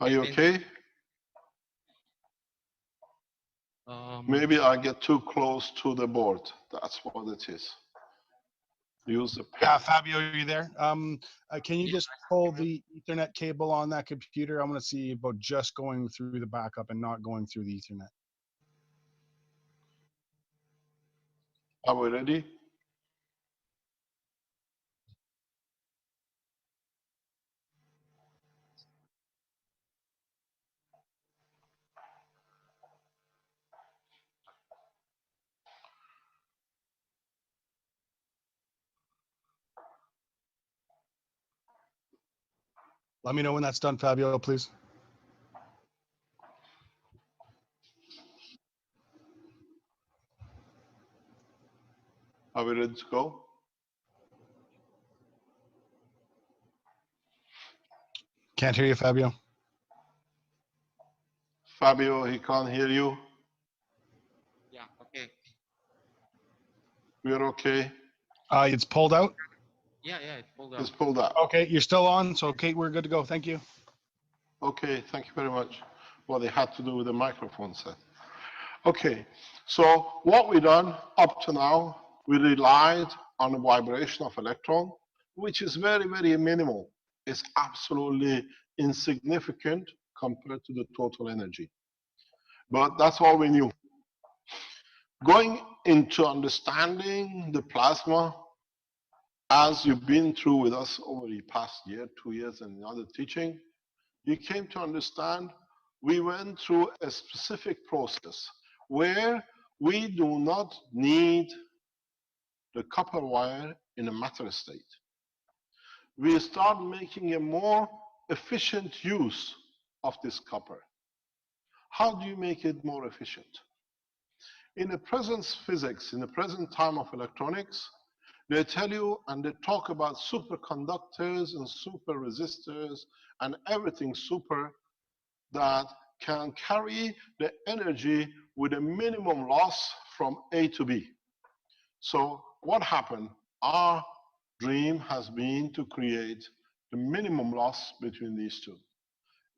Are you Vince. okay? Um, Maybe I get too close to the board. That's what it is. Use the Yeah, pen. Fabio, are you there? Can you Yeah. just pull the Ethernet cable on that computer? I'm going to see about just going through the backup and not going through the Ethernet. Are we ready? Let me know when that's done, Fabio, please. Are we ready to go? Can't hear you, Fabio. Fabio, he can't hear you. yeah. Okay. We're okay. It's pulled out. Yeah, yeah. It's pulled It's out. pulled out. Okay, you're still on. So, Kate, we're good to go. Thank you. Okay, thank you very much. Well, they had to do with the microphone set. Okay, so what we done up to now, we relied on the vibration of electron, which is very, very minimal. It's absolutely insignificant compared to the total energy. But that's all we knew. Going into understanding the plasma, as you've been through with us over the past year, 2 years, and other teaching, you came to understand we went through a specific process where we do not need the copper wire in a matter state. We start making a more efficient use of this copper. How do you make it more efficient? In the present physics, in the present time of electronics, they tell you and they talk about superconductors and super resistors and everything super that can carry the energy with a minimum loss from A to B. So what happened? Our dream has been to create the minimum loss between these two,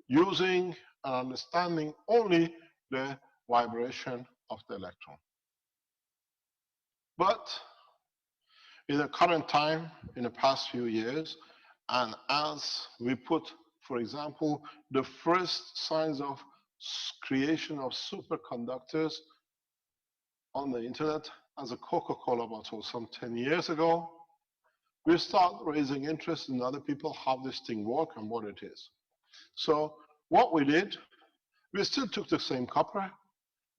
using and understanding only the vibration of the electron. But in the current time, in the past few years, and as we put, for example, the first signs of creation of superconductors on the internet as a Coca-Cola bottle some 10 years ago, we start raising interest in other people how this thing works and what it is. So what we did, we still took the same copper,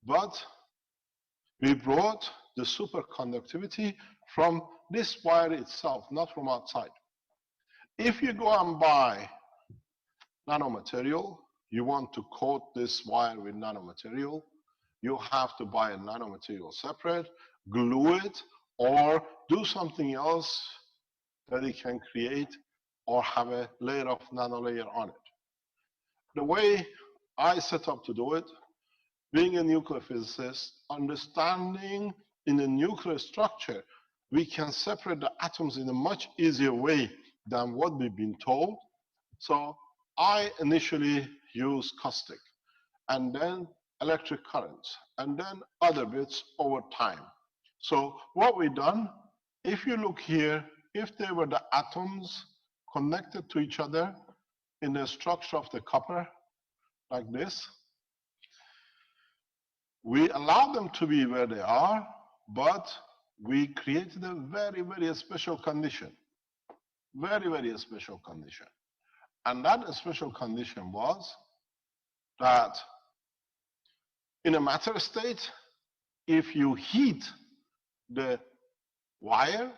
but we brought the superconductivity from this wire itself, not from outside. If you go and buy nanomaterial, you want to coat this wire with nanomaterial, you have to buy a nanomaterial separate, glue it, or do something else that it can create or have a layer of nanolayer on it. The way I set up to do it, being a nuclear physicist, understanding in the nuclear structure, we can separate the atoms in a much easier way than what we've been told. So I initially use caustic, and then electric currents, and then other bits over time. So what we've done, if you look here, if they were the atoms connected to each other in the structure of the copper, like this, we allow them to be where they are, but we created a very, very special condition. Very, very special condition. And that special condition was that in a matter state, if you heat the wire,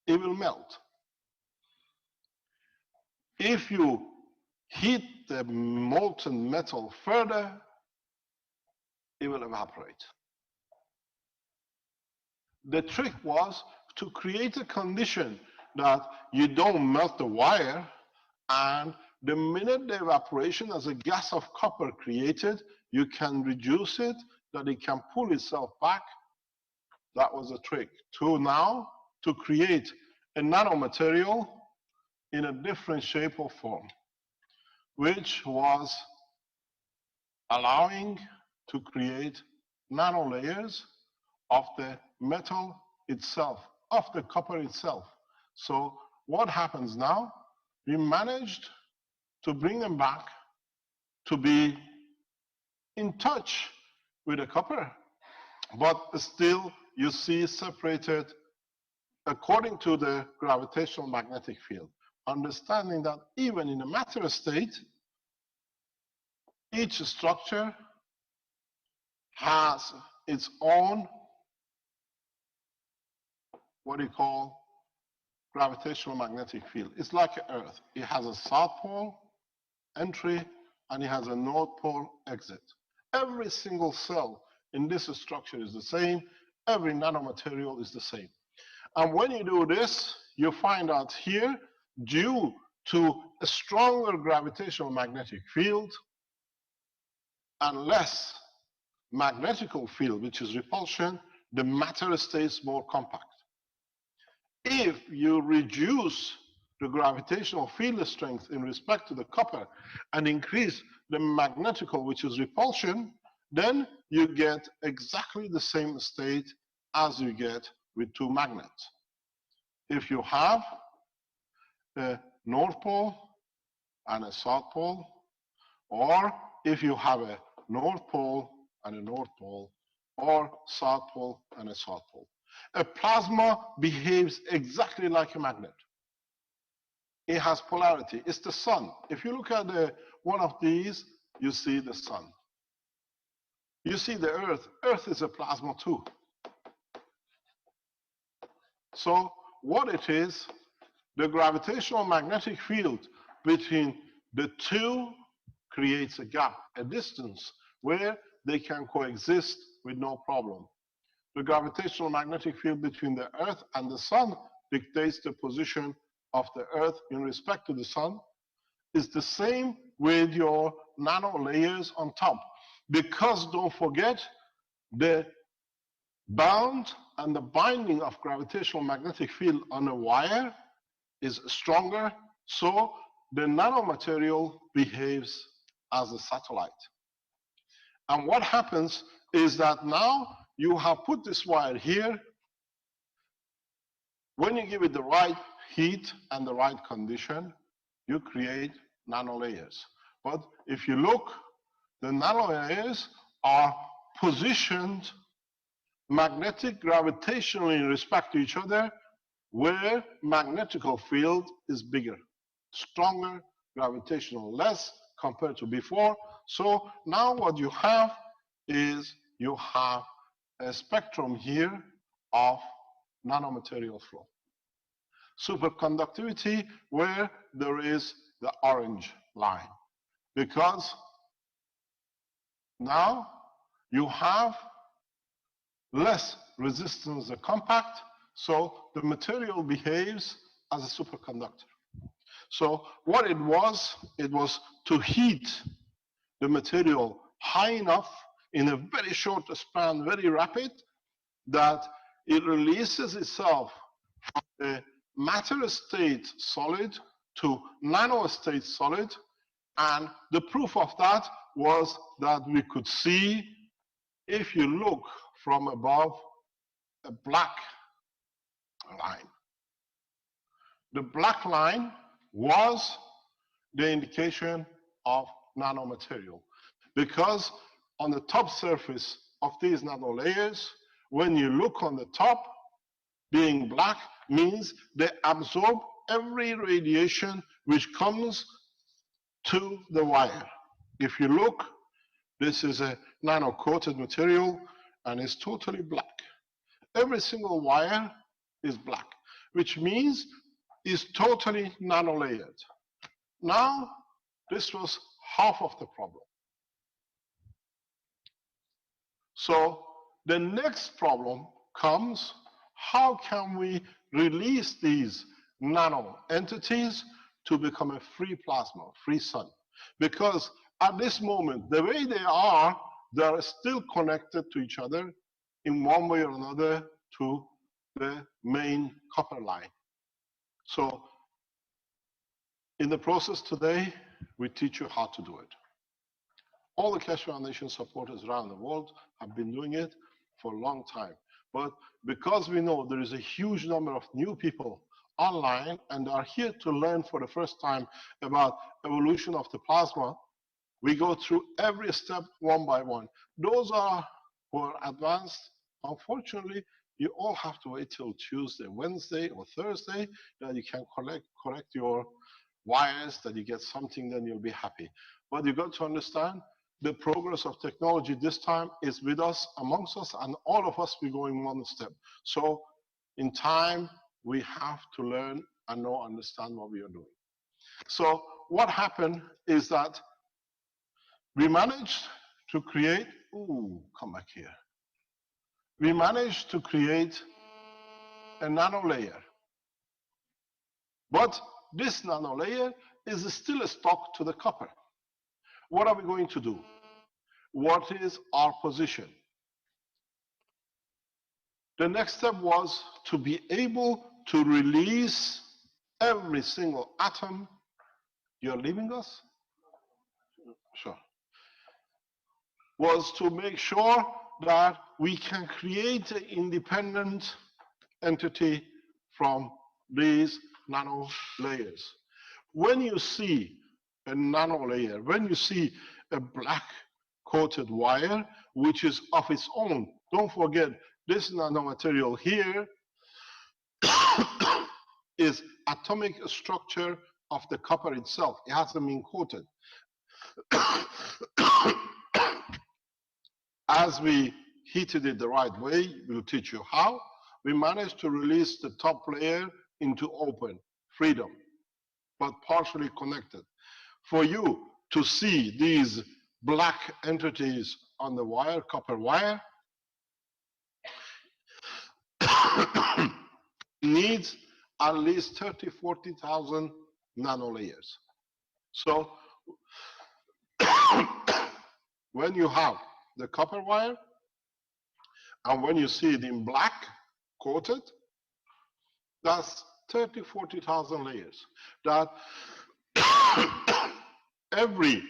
it will melt. If you heat the molten metal further, it will evaporate. The trick was to create a condition that you don't melt the wire, and the minute the evaporation as a gas of copper created, you can reduce it, that it can pull itself back. That was the trick. To create a nanomaterial in a different shape or form. which was allowing to create nano layers of the metal itself, of the copper itself. So what happens now? We managed to bring them back to be in touch with the copper, but still you see separated according to the gravitational magnetic field. Understanding that even in a matter state, each structure has its own, what you call, gravitational magnetic field. It's like Earth. It has a south pole entry and it has a north pole exit. Every single cell in this structure is the same. Every nanomaterial is the same. And when you do this, you find out here, due to a stronger gravitational magnetic field and less magnetical field, which is repulsion, the matter stays more compact. If you reduce the gravitational field strength in respect to the copper and increase the magnetical, which is repulsion, then you get exactly the same state as you get with two magnets. If you have a north pole and a south pole, or if you have a north pole and a north pole, or south pole and a south pole. A plasma behaves exactly like a magnet. It has polarity. It's the sun. If you look at one of these, you see the sun. You see the earth. Earth is a plasma too. So what it is, the gravitational magnetic field between the two creates a gap, a distance, where they can coexist with no problem. The gravitational magnetic field between the Earth and the Sun dictates the position of the Earth in respect to the Sun. It's the same with your nano layers on top. Because don't forget, the bound and the binding of gravitational magnetic field on a wire is stronger, so the nanomaterial behaves as a satellite. And what happens is that now you have put this wire here. When you give it the right heat and the right condition, you create nano layers. But if you look, the nano layers are positioned magnetic gravitationally in respect to each other, where magnetical field is bigger, stronger, gravitational less compared to before. So now what you have is you have a spectrum here of nanomaterial flow. Superconductivity, where there is the orange line, because now you have less resistance to compact, so the material behaves as a superconductor. So what it was to heat the material high enough in a very short span, very rapid, that it releases itself from the matter state solid to nano state solid. And the proof of that was that we could see, if you look from above, a black line. The black line was the indication of nanomaterial, because on the top surface of these nano layers, when you look on the top, being black means they absorb every radiation which comes to the wire. If you look, this is a nano-coated material and it's totally black. Every single wire is black, which means it's totally nano-layered. Now, this was half of the problem. So the next problem comes, how can we release these nano entities to become a free plasma, free sun? Because at this moment, the way they are still connected to each other in one way or another to the main copper line. So in the process today, we teach you how to do it. All the Keshe Foundation supporters around the world have been doing it for a long time. But because we know there is a huge number of new people online and are here to learn for the first time about evolution of the plasma, we go through every step one by one. Those who are advanced, unfortunately, you all have to wait till Tuesday, Wednesday, or Thursday that you can correct your wires, that you get something, then you'll be happy. But you got to understand the progress of technology this time is with us, amongst us, and all of us we're going one step. So in time, we have to learn and know, understand what we are doing. So what happened is that we managed to create, come back here. We managed to create a nano layer. But this nano layer is still a stock to the copper. What are we going to do? What is our position? The next step was to be able to release every single atom. You're leaving us? Sure. Was to make sure that we can create an independent entity from these nano layers. When you see a nano layer, when you see a black coated wire, which is of its own, don't forget this nanomaterial here is atomic structure of the copper itself. It hasn't been coated. As we heated it the right way, we'll teach you how. We managed to release the top layer into open, freedom, but partially connected. For you to see these black entities on the wire, copper wire, needs at least 30, 40,000 nanolayers. So when you have the copper wire, and when you see it in black, coated, that's 30, 40,000 layers. That every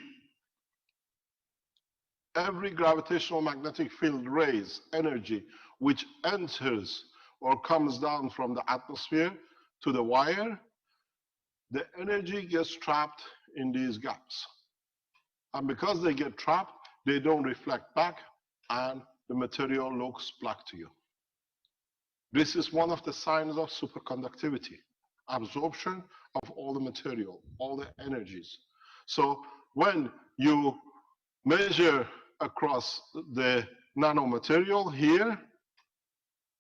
gravitational magnetic field rays, energy, which enters or comes down from the atmosphere to the wire, the energy gets trapped in these gaps. And because they get trapped, they don't reflect back, and the material looks black to you. This is one of the signs of superconductivity, absorption of all the material, all the energies. So when you measure across the nanomaterial here,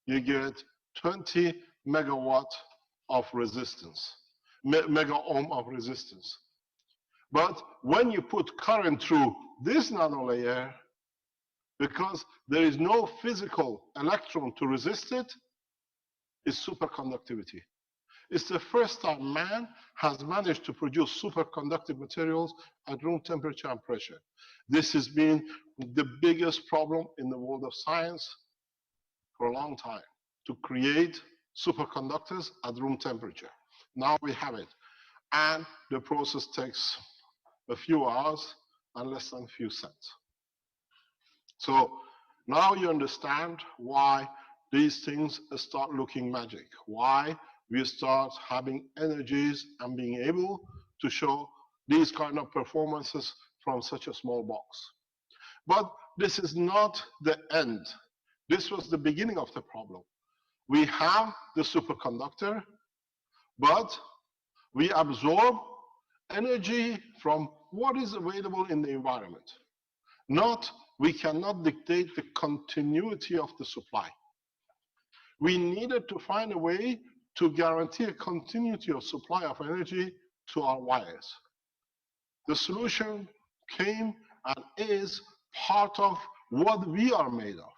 you get 20 megawatt of resistance, mega ohm of resistance. But when you put current through this nanolayer, because there is no physical electron to resist it, it's superconductivity. It's the first time man has managed to produce superconductive materials at room temperature and pressure. This has been the biggest problem in the world of science for a long time, to create superconductors at room temperature. Now we have it. And the process takes a few hours and less than a few cents. So now you understand why these things start looking magic, why we start having energies and being able to show these kind of performances from such a small box. But this is not the end. This was the beginning of the problem. We have the superconductor, but we absorb energy from what is available in the environment. We cannot dictate the continuity of the supply. We needed to find a way to guarantee a continuity of supply of energy to our wires. The solution came and is part of what we are made of.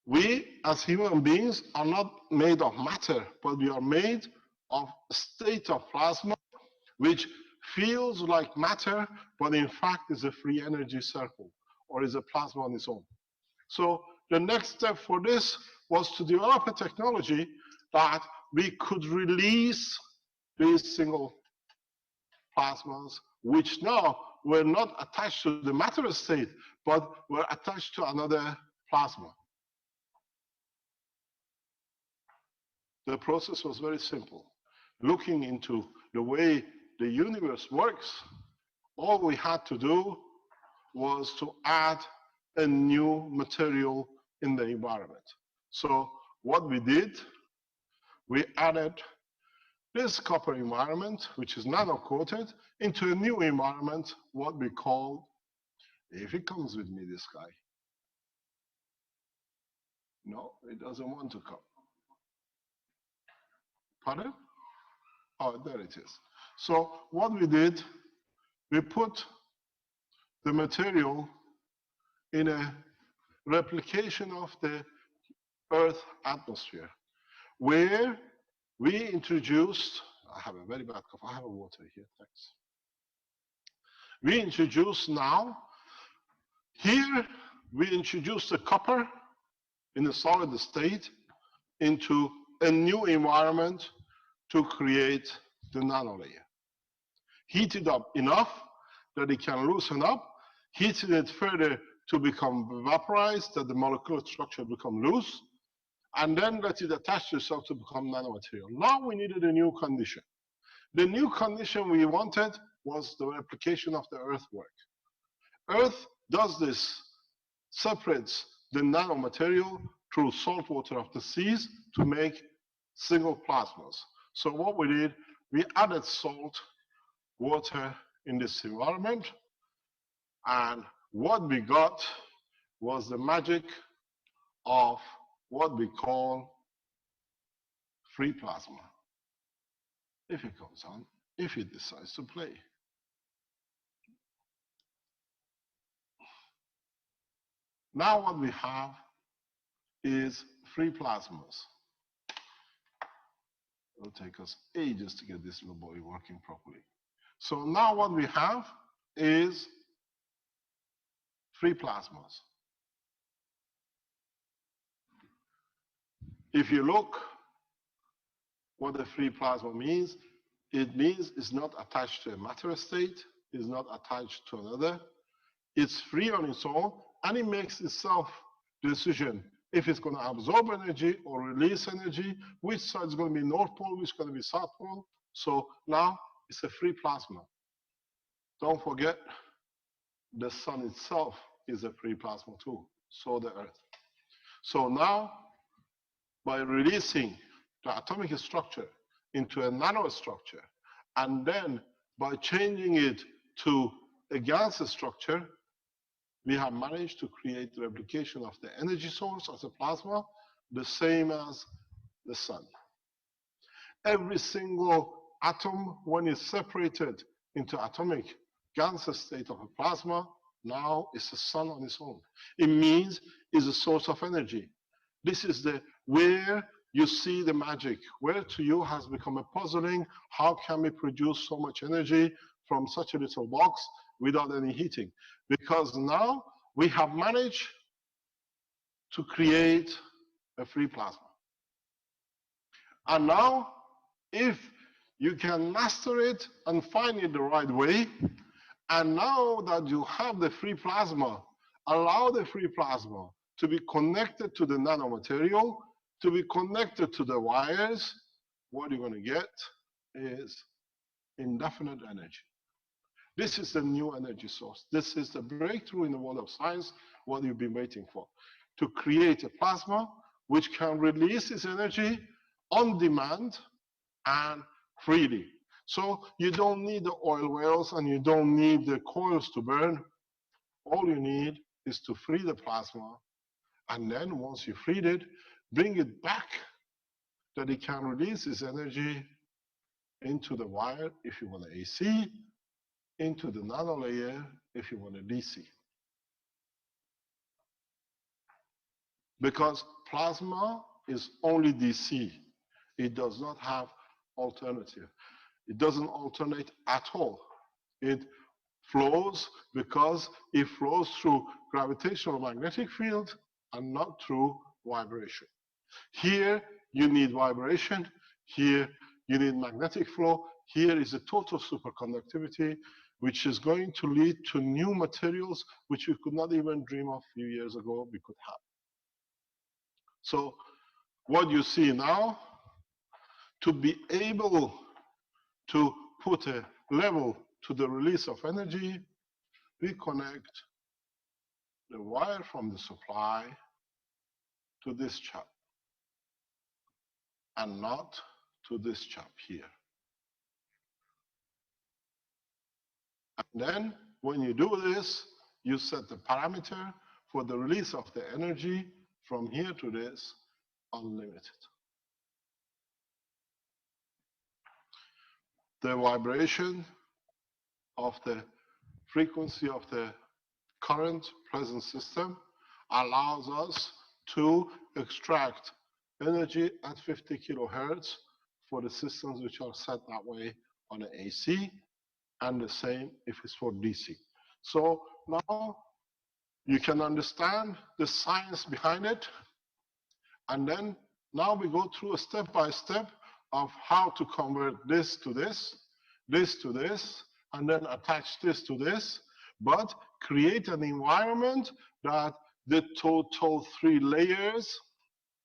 We, as human beings, are not made of matter, but we are made of a state of plasma, which feels like matter, but in fact is a free energy circle, or is a plasma on its own. So the next step for this was to develop a technology that we could release these single plasmas, which now were not attached to the matter state, but were attached to another plasma. The process was very simple. Looking into the way the universe works, all we had to do was to add a new material in the environment. So what we did, we added this copper environment, which is nano-coated, into a new environment, what we call, if it comes with me, this guy. No, it doesn't want to come. Pardon? Oh, there it is. So what we did, we put the material in a replication of the Earth atmosphere, where we introduced, I have a very bad cough, I have a water here, thanks. We introduce now, here we introduce the copper in a solid state into a new environment to create the nanolayer. Heat it up enough that it can loosen up, heated it further to become vaporized, that the molecular structure become loose, and then let it attach itself to become nanomaterial. Now we needed a new condition. The new condition we wanted was the replication of the earthwork. Earth does this, separates the nanomaterial through salt water of the seas to make single plasmas. So what we did, we added salt water in this environment, and what we got was the magic of what we call free plasma. If it comes on, if it decides to play. Now what we have is free plasmas. It'll take us ages to get this little boy working properly. So now what we have is free plasmas. If you look what a free plasma means, it means it's not attached to a matter state, it's not attached to another. It's free on its own, and it makes itself the decision if it's going to absorb energy or release energy, which side is going to be North Pole, which is going to be South Pole. So now it's a free plasma. Don't forget, the sun itself is a free plasma too, so the Earth. So now, by releasing the atomic structure into a nanostructure, and then by changing it to a gas structure, we have managed to create the replication of the energy source as a plasma, the same as the sun. Every single atom, when it's separated into atomic gas state of a plasma, now is the sun on its own. It means it's a source of energy. This is the where you see the magic, where to you has become a puzzling, how can we produce so much energy from such a little box without any heating? Because now we have managed to create a free plasma. And now, if you can master it and find it the right way, and now that you have the free plasma, allow the free plasma to be connected to the nanomaterial, to be connected to the wires, what you're going to get is indefinite energy. This is the new energy source. This is the breakthrough in the world of science, what you've been waiting for. To create a plasma which can release its energy on demand and freely. So you don't need the oil wells and you don't need the coils to burn. All you need is to free the plasma, and then once you freed it, bring it back that it can release its energy into the wire if you want AC, into the nanolayer if you want a DC. Because plasma is only DC. It does not have alternative. It doesn't alternate at all. It flows because it flows through gravitational magnetic field and not through vibration. Here you need vibration. Here you need magnetic flow. Here is a total superconductivity, which is going to lead to new materials which we could not even dream of a few years ago we could have. So what you see now, to be able to put a level to the release of energy, we connect the wire from the supply to this chap and not to this chap here. And then when you do this, you set the parameter for the release of the energy from here to this, unlimited. The vibration of the frequency of the current present system allows us to extract energy at 50 kilohertz for the systems which are set that way on the AC, and the same if it's for DC. So now you can understand the science behind it, and then now we go through a step by step of how to convert this to this to this, and then attach this to this, but create an environment that the total 3 layers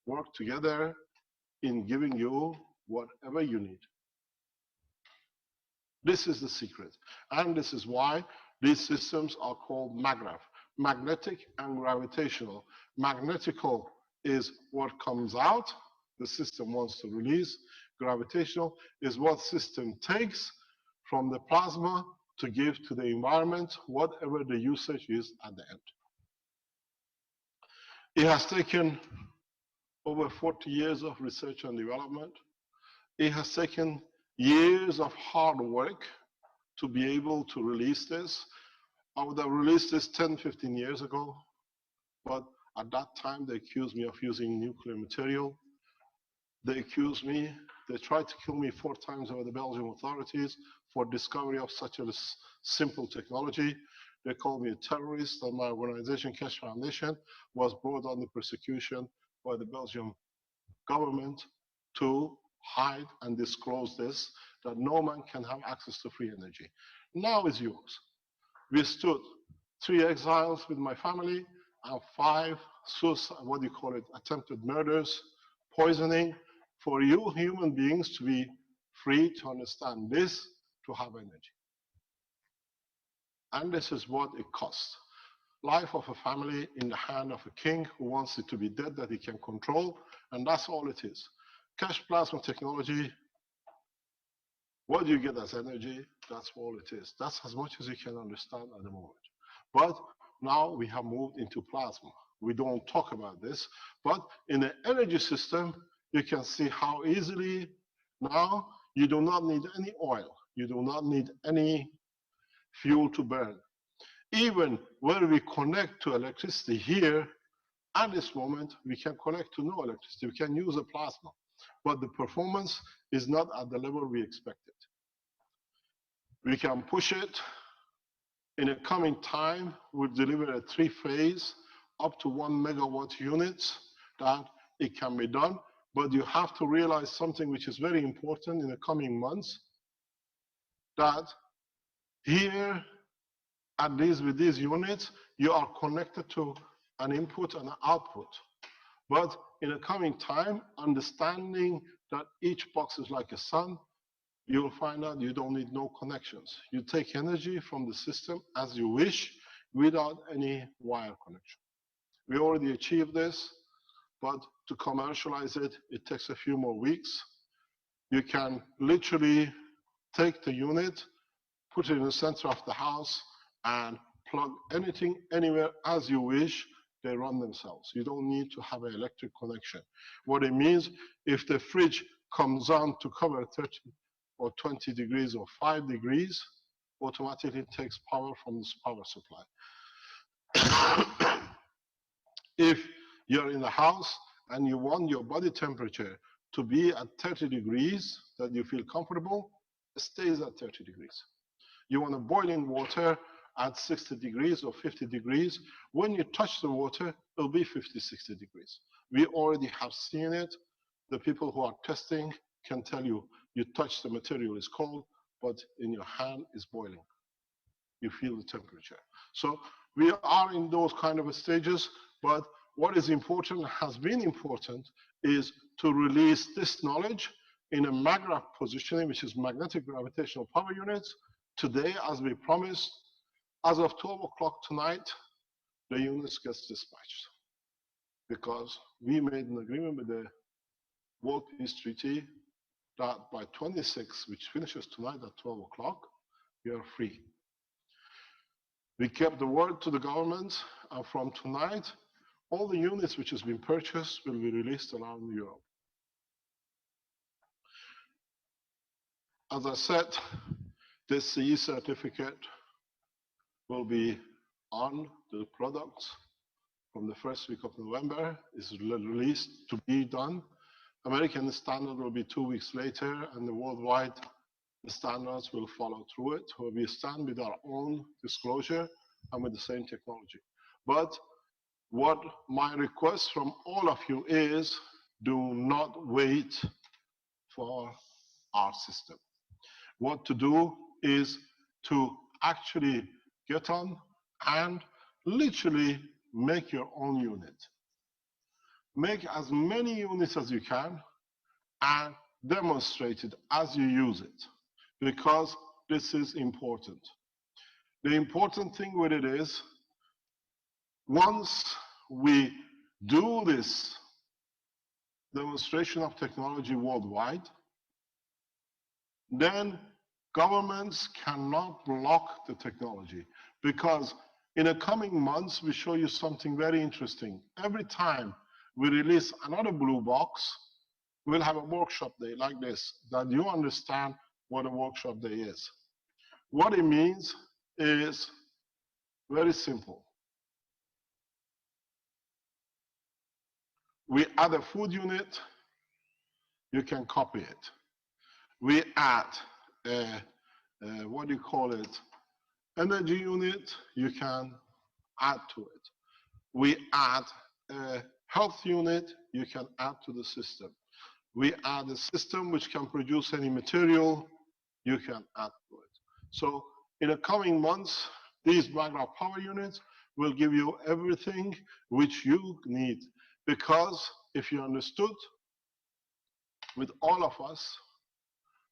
work together in giving you whatever you need. This is the secret, and this is why these systems are called MAGRAV, magnetic and gravitational. Magnetical is what comes out, the system wants to release. Gravitational is what system takes from the plasma to give to the environment, whatever the usage is at the end. It has taken over 40 years of research and development. It has taken years of hard work to be able to release this. I would have released this 10, 15 years ago, but at that time they accused me of using nuclear material. They accused me, they tried to kill me 4 times over the Belgian authorities for discovery of such a simple technology. They called me a terrorist, and my organization, Keshe Foundation, was brought under persecution by the Belgian government to hide and disclose this, that no man can have access to free energy. Now it's yours. We stood 3 exiles with my family and 5 suicide, what do you call it, attempted murders, poisoning, for you human beings to be free to understand this, to have energy. And this is what it costs. Life of a family in the hand of a king who wants it to be dead that he can control, and that's all it is. Keshe plasma technology, what do you get as energy? That's all it is. That's as much as you can understand at the moment. But now we have moved into plasma. We don't talk about this, but in the energy system, you can see how easily now you do not need any oil. You do not need any fuel to burn. Even where we connect to electricity here, at this moment, we can connect to no electricity. We can use a plasma, but the performance is not at the level we expected. We can push it. In a coming time, we'll deliver a 3-phase up to 1 megawatt units that it can be done. But you have to realize something which is very important in the coming months, that here at least with these units, you are connected to an input and an output. But in the coming time, understanding that each box is like a sun, you'll find out you don't need no connections. You take energy from the system as you wish without any wire connection. We already achieved this, but to commercialize it, it takes a few more weeks. You can literally take the unit, put it in the center of the house, and plug anything anywhere as you wish. They run themselves. You don't need to have an electric connection. What it means, if the fridge comes on to cover 30 or 20 degrees or 5 degrees, automatically takes power from this power supply. If you're in the house and you want your body temperature to be at 30 degrees, that you feel comfortable, it stays at 30 degrees. You want boiling water at 60 degrees or 50 degrees. When you touch the water, it'll be 50, 60 degrees. We already have seen it. The people who are testing can tell you, you touch the material, it's cold. but in your hand is boiling. You feel the temperature. So we are in those kind of stages, but what is important, has been important, is to release this knowledge in a MAGRAP positioning, which is magnetic gravitational power units. Today, as we promised, as of 12 o'clock tonight, the units gets dispatched. Because we made an agreement with the World Peace Treaty that by 26, which finishes tonight at 12 o'clock, we are free. We kept the word to the government, and from tonight, all the units which has been purchased will be released around Europe. As I said, this CE certificate will be on the products from the first week of November. Is released to be done. American standard will be 2 weeks later, and the worldwide standards will follow through it. Where we stand with our own disclosure and with the same technology. But what my request from all of you is, do not wait for our system. What to do is to actually get on and literally make your own unit. Make as many units as you can and demonstrate it as you use it, because this is important. The important thing with it is, once we do this demonstration of technology worldwide, then governments cannot block the technology, because in the coming months, we show you something very interesting. Every time we release another blue box, we'll have a workshop day like this, that you understand what a workshop day is. What it means is very simple. We add a food unit, you can copy it. We add what do you call it? Energy unit, you can add to it. We add a health unit, you can add to the system. We add a system which can produce any material, you can add to it. So in the coming months, these MAGRAP power units will give you everything which you need. Because if you understood, with all of us,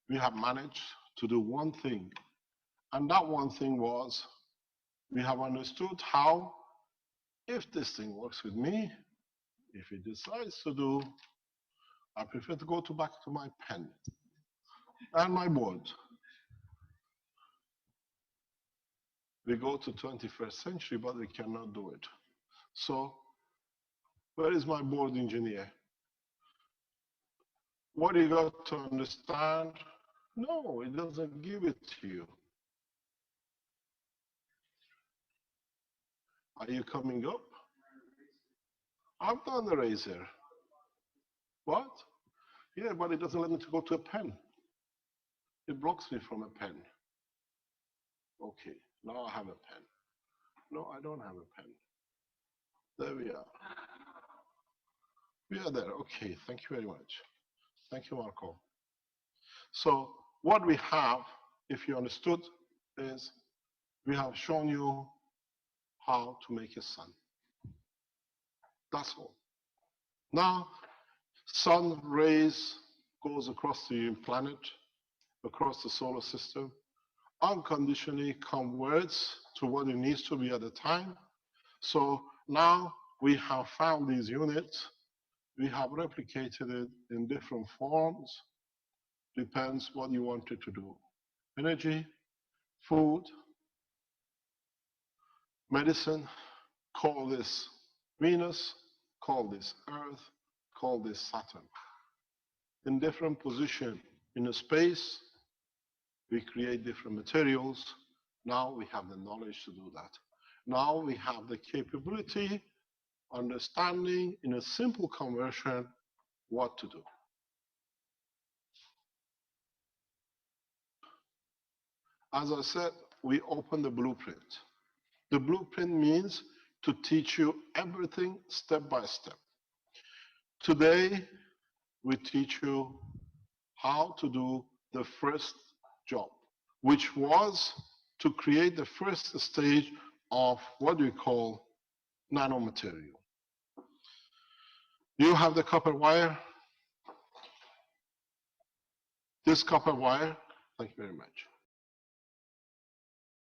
we have managed to do one thing. And that one thing was, we have understood how, if this thing works with me, if it decides to do, I prefer to go back to my pen and my board. We go to 21st century, but we cannot do it. So, where is my board engineer? What you got to understand? No, it doesn't give it to you. Are you coming up? I've done the razor. What? Yeah, but it doesn't let me to go to a pen. It blocks me from a pen. Okay, now I have a pen. No, I don't have a pen. There we are. We are there. Okay, thank you very much. Thank you, Marco. So what we have, if you understood, is we have shown you how to make a sun. That's all. Now, sun rays goes across the planet, across the solar system, unconditionally converts to what it needs to be at the time. So now we have found these units. We have replicated it in different forms. Depends what you wanted to do. Energy, food, medicine, call this Venus, call this Earth, call this Saturn. In different position in a space, we create different materials. Now we have the knowledge to do that. Now we have the capability, understanding in a simple conversion what to do. As I said, we open the blueprint. The blueprint means to teach you everything step by step. Today, we teach you how to do the first job. which was to create the first stage of what we call nanomaterial. You have the copper wire. This copper wire, thank you very much.